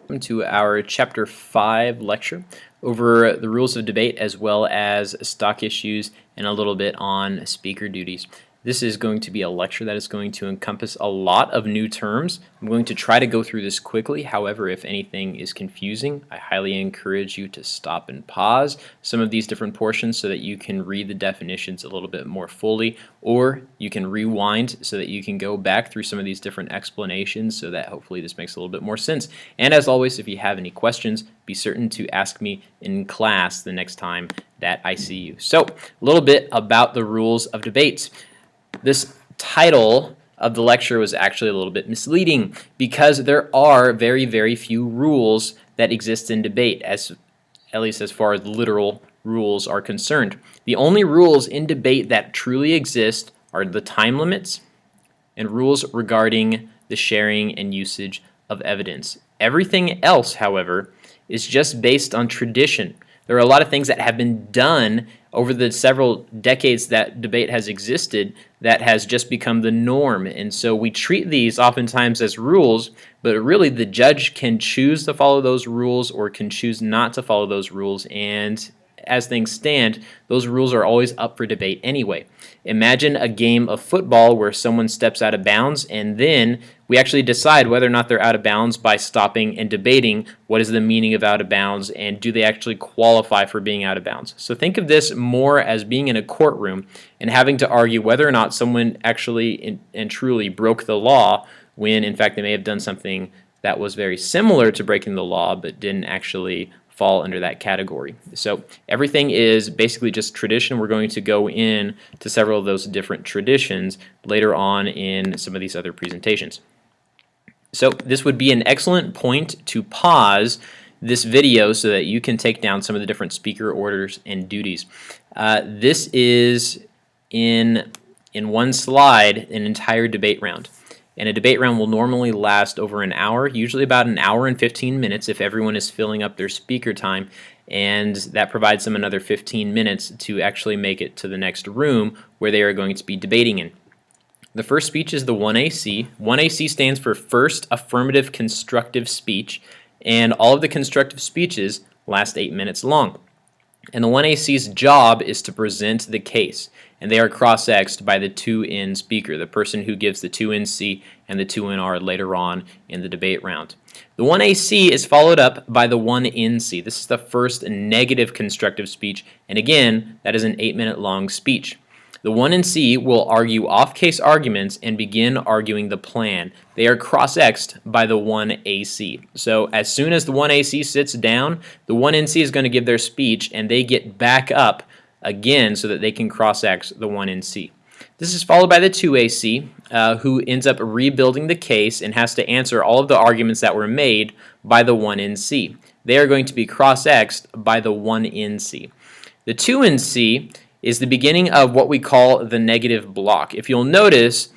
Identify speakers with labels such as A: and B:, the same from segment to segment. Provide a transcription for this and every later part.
A: Welcome to our Chapter 5 lecture over the rules of debate as well as stock issues and a little bit on speaker duties. This is going to be a lecture that is going to encompass a lot of new terms. I'm going to try to go through this quickly. However, if anything is confusing, I highly encourage you to stop and pause some of these different portions so that you can read the definitions a little bit more fully, or you can rewind so that you can go back through some of these different explanations so that hopefully this makes a little bit more sense. And as always, if you have any questions, be certain to ask me in class the next time that I see you. So, a little bit about the rules of debate. This title of the lecture was actually a little bit misleading because there are very, very few rules that exist in debate, at least as far as literal rules are concerned. The only rules in debate that truly exist are the time limits and rules regarding the sharing and usage of evidence. Everything else, however, is just based on tradition. There are a lot of things that have been done over the several decades that debate has existed that has just become the norm. And so we treat these oftentimes as rules, but really the judge can choose to follow those rules or can choose not to follow those rules. And as things stand, those rules are always up for debate anyway. Imagine a game of football where someone steps out of bounds and then we actually decide whether or not they're out of bounds by stopping and debating what is the meaning of out of bounds and do they actually qualify for being out of bounds. So think of this more as being in a courtroom and having to argue whether or not someone actually and truly broke the law when in fact they may have done something that was very similar to breaking the law but didn't actually fall under that category. So everything is basically just tradition. We're going to go in to several of those different traditions later on in some of these other presentations. So this would be an excellent point to pause this video so that you can take down some of the different speaker orders and duties. This is in one slide an entire debate round. And a debate round will normally last over an hour, usually about an hour and 15 minutes if everyone is filling up their speaker time, and that provides them another 15 minutes to actually make it to the next room where they are going to be debating in. The first speech is the 1AC. 1AC stands for First Affirmative Constructive Speech, and all of the constructive speeches last 8 minutes long. And the 1AC's job is to present the case, and they are cross-exed by the 2N speaker, the person who gives the 2NC and the 2NR later on in the debate round. The 1AC is followed up by the 1NC. This is the first negative constructive speech, and again, that is an 8-minute long speech. The 1NC will argue off-case arguments and begin arguing the plan. They are cross-exed by the 1AC. So as soon as the 1AC sits down, the 1NC is going to give their speech and they get back up again so that they can cross-ex the 1NC. This is followed by the 2AC, who ends up rebuilding the case and has to answer all of the arguments that were made by the 1NC. They are going to be cross-exed by the 1NC. The 2NC is the beginning of what we call the negative block. If you'll notice,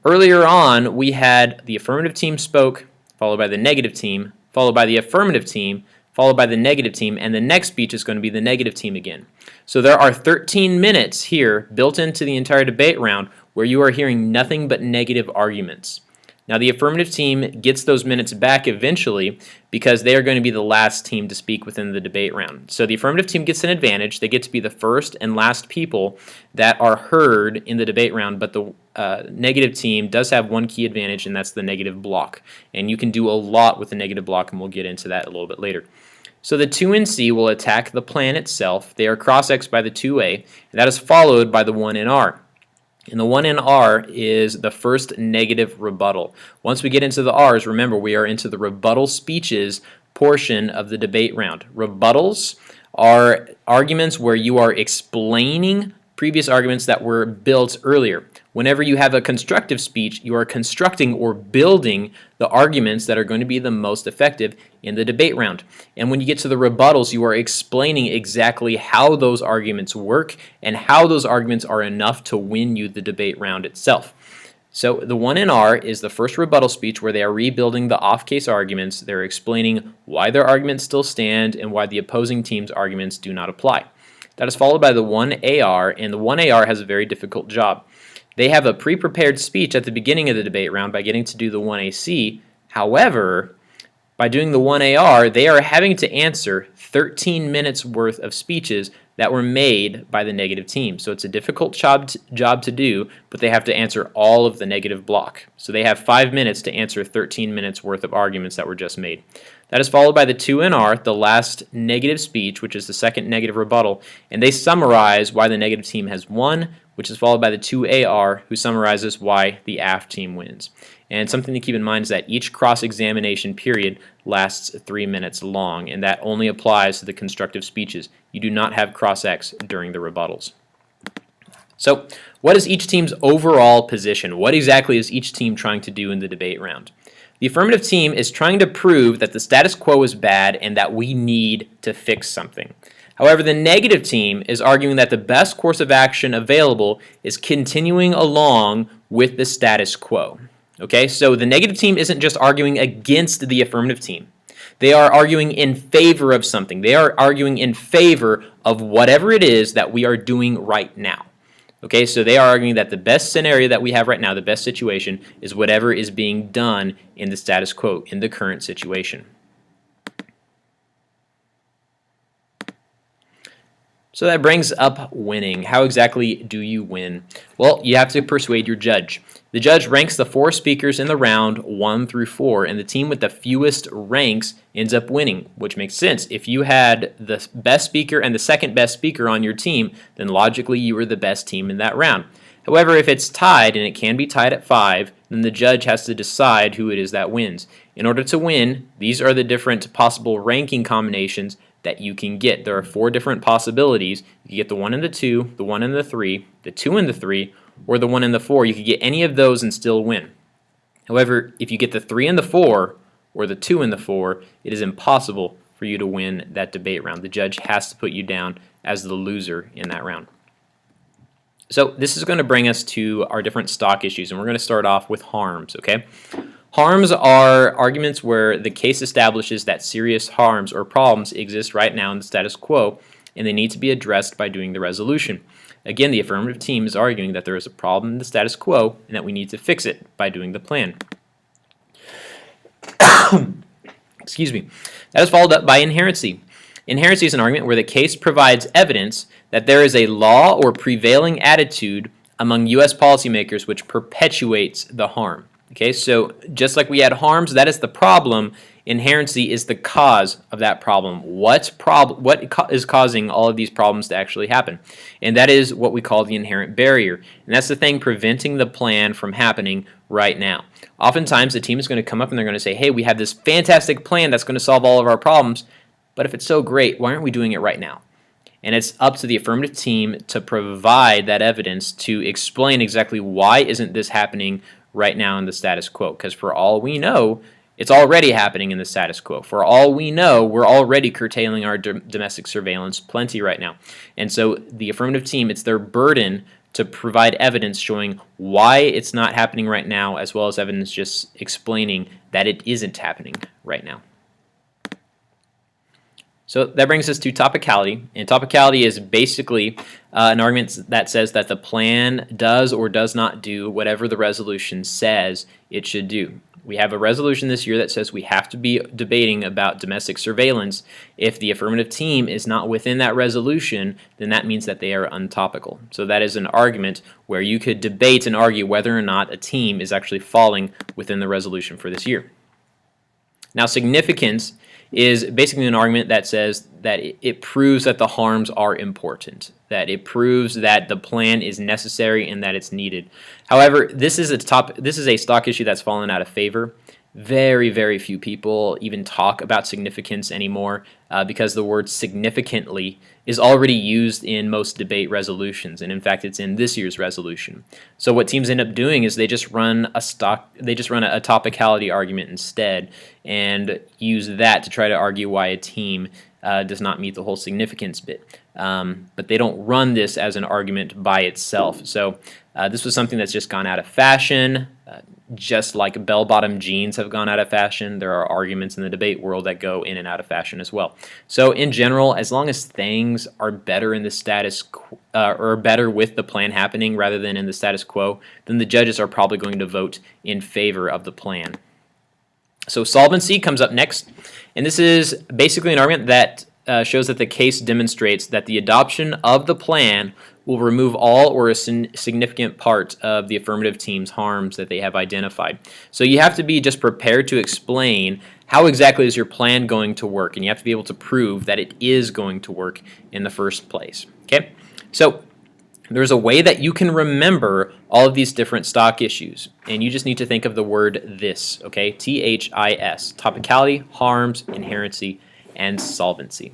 A: earlier on we had the affirmative team spoke, followed by the negative team, followed by the affirmative team, followed by the negative team, and the next speech is going to be the negative team again. So there are 13 minutes here built into the entire debate round where you are hearing nothing but negative arguments. Now the affirmative team gets those minutes back eventually because they are going to be the last team to speak within the debate round. So the affirmative team gets an advantage. They get to be the first and last people that are heard in the debate round, but the negative team does have one key advantage, and that's the negative block. And you can do a lot with the negative block, and we'll get into that a little bit later. So the 2NC will attack the plan itself. They are cross-exed by the 2A, and that is followed by the 1NR. And the 1NR is the first negative rebuttal. Once we get into the R's, remember we are into the rebuttal speeches portion of the debate round. Rebuttals are arguments where you are explaining previous arguments that were built earlier. Whenever you have a constructive speech, you are constructing or building the arguments that are going to be the most effective in the debate round. And when you get to the rebuttals, you are explaining exactly how those arguments work and how those arguments are enough to win you the debate round itself. So the 1NR is the first rebuttal speech where they are rebuilding the off-case arguments. They're explaining why their arguments still stand and why the opposing team's arguments do not apply. That is followed by the 1AR, and the 1AR has a very difficult job. They have a pre-prepared speech at the beginning of the debate round by getting to do the 1AC. However, by doing the 1AR, they are having to answer 13 minutes worth of speeches that were made by the negative team. So it's a difficult job to do, but they have to answer all of the negative block. So they have 5 minutes to answer 13 minutes worth of arguments that were just made. That is followed by the 2NR, the last negative speech, which is the second negative rebuttal, and they summarize why the negative team has won, which is followed by the 2AR, who summarizes why the AF team wins. And something to keep in mind is that each cross-examination period lasts 3 minutes long, and that only applies to the constructive speeches. You do not have cross-ex during the rebuttals. So, what is each team's overall position? What exactly is each team trying to do in the debate round? The affirmative team is trying to prove that the status quo is bad and that we need to fix something. However, the negative team is arguing that the best course of action available is continuing along with the status quo. Okay, so the negative team isn't just arguing against the affirmative team. They are arguing in favor of something. They are arguing in favor of whatever it is that we are doing right now. Okay, so they are arguing that the best scenario that we have right now, the best situation, is whatever is being done in the status quo, in the current situation. So that brings up winning. How exactly do you win? Well, you have to persuade your judge. The judge ranks the 4 speakers in the round 1 through 4, and the team with the fewest ranks ends up winning, which makes sense. If you had the best speaker and the second best speaker on your team, then logically you were the best team in that round. However, if it's tied, and it can be tied at 5, then the judge has to decide who it is that wins. In order to win, these are the different possible ranking combinations that you can get. There are 4 different possibilities. You can get the 1 and the 2, the 1 and the 3, the 2 and the 3, or the 1 and the 4. You could get any of those and still win. However, if you get the 3 and the 4, or the 2 and the 4, it is impossible for you to win that debate round. The judge has to put you down as the loser in that round. So this is going to bring us to our different stock issues, and we're going to start off with harms, okay? Harms are arguments where the case establishes that serious harms or problems exist right now in the status quo, and they need to be addressed by doing the resolution. Again, the affirmative team is arguing that there is a problem in the status quo and that we need to fix it by doing the plan. Excuse me. That is followed up by inherency. Inherency is an argument where the case provides evidence that there is a law or prevailing attitude among U.S. policymakers which perpetuates the harm. Okay, so just like we had harms, that is the problem. Inherency is the cause of that problem. What is causing all of these problems to actually happen? And that is what we call the inherent barrier. And that's the thing preventing the plan from happening right now. Oftentimes, the team is going to come up and they're going to say, hey, we have this fantastic plan that's going to solve all of our problems. But if it's so great, why aren't we doing it right now? And it's up to the affirmative team to provide that evidence to explain exactly why isn't this happening right now in the status quo. Because for all we know, it's already happening in the status quo. For all we know, we're already curtailing our domestic surveillance plenty right now. And so the affirmative team, it's their burden to provide evidence showing why it's not happening right now, as well as evidence just explaining that it isn't happening right now. So that brings us to topicality, and topicality is basically an argument that says that the plan does or does not do whatever the resolution says it should do. We have a resolution this year that says we have to be debating about domestic surveillance. If the affirmative team is not within that resolution, then that means that they are untopical. So that is an argument where you could debate and argue whether or not a team is actually falling within the resolution for this year. Now, significance is basically an argument that says that it proves that the harms are important, that it proves that the plan is necessary and that it's needed. However, this is a stock issue that's fallen out of favor. Very, very few people even talk about significance anymore because the word significantly is already used in most debate resolutions, and in fact it's in this year's resolution. So what teams end up doing is they just run a topicality argument instead and use that to try to argue why a team does not meet the whole significance bit. But they don't run this as an argument by itself. So this was something that's just gone out of fashion. Just like bell-bottom jeans have gone out of fashion, there are arguments in the debate world that go in and out of fashion as well. So in general, as long as things are better in the status quo, or better with the plan happening rather than in the status quo, then the judges are probably going to vote in favor of the plan. So solvency comes up next, and this is basically an argument that shows that the case demonstrates that the adoption of the plan will remove all or a significant part of the affirmative team's harms that they have identified. So you have to be just prepared to explain how exactly is your plan going to work, and you have to be able to prove that it is going to work in the first place. Okay, so there's a way that you can remember all of these different stock issues, and you just need to think of the word this, okay? THIS, topicality, harms, inherency, and solvency.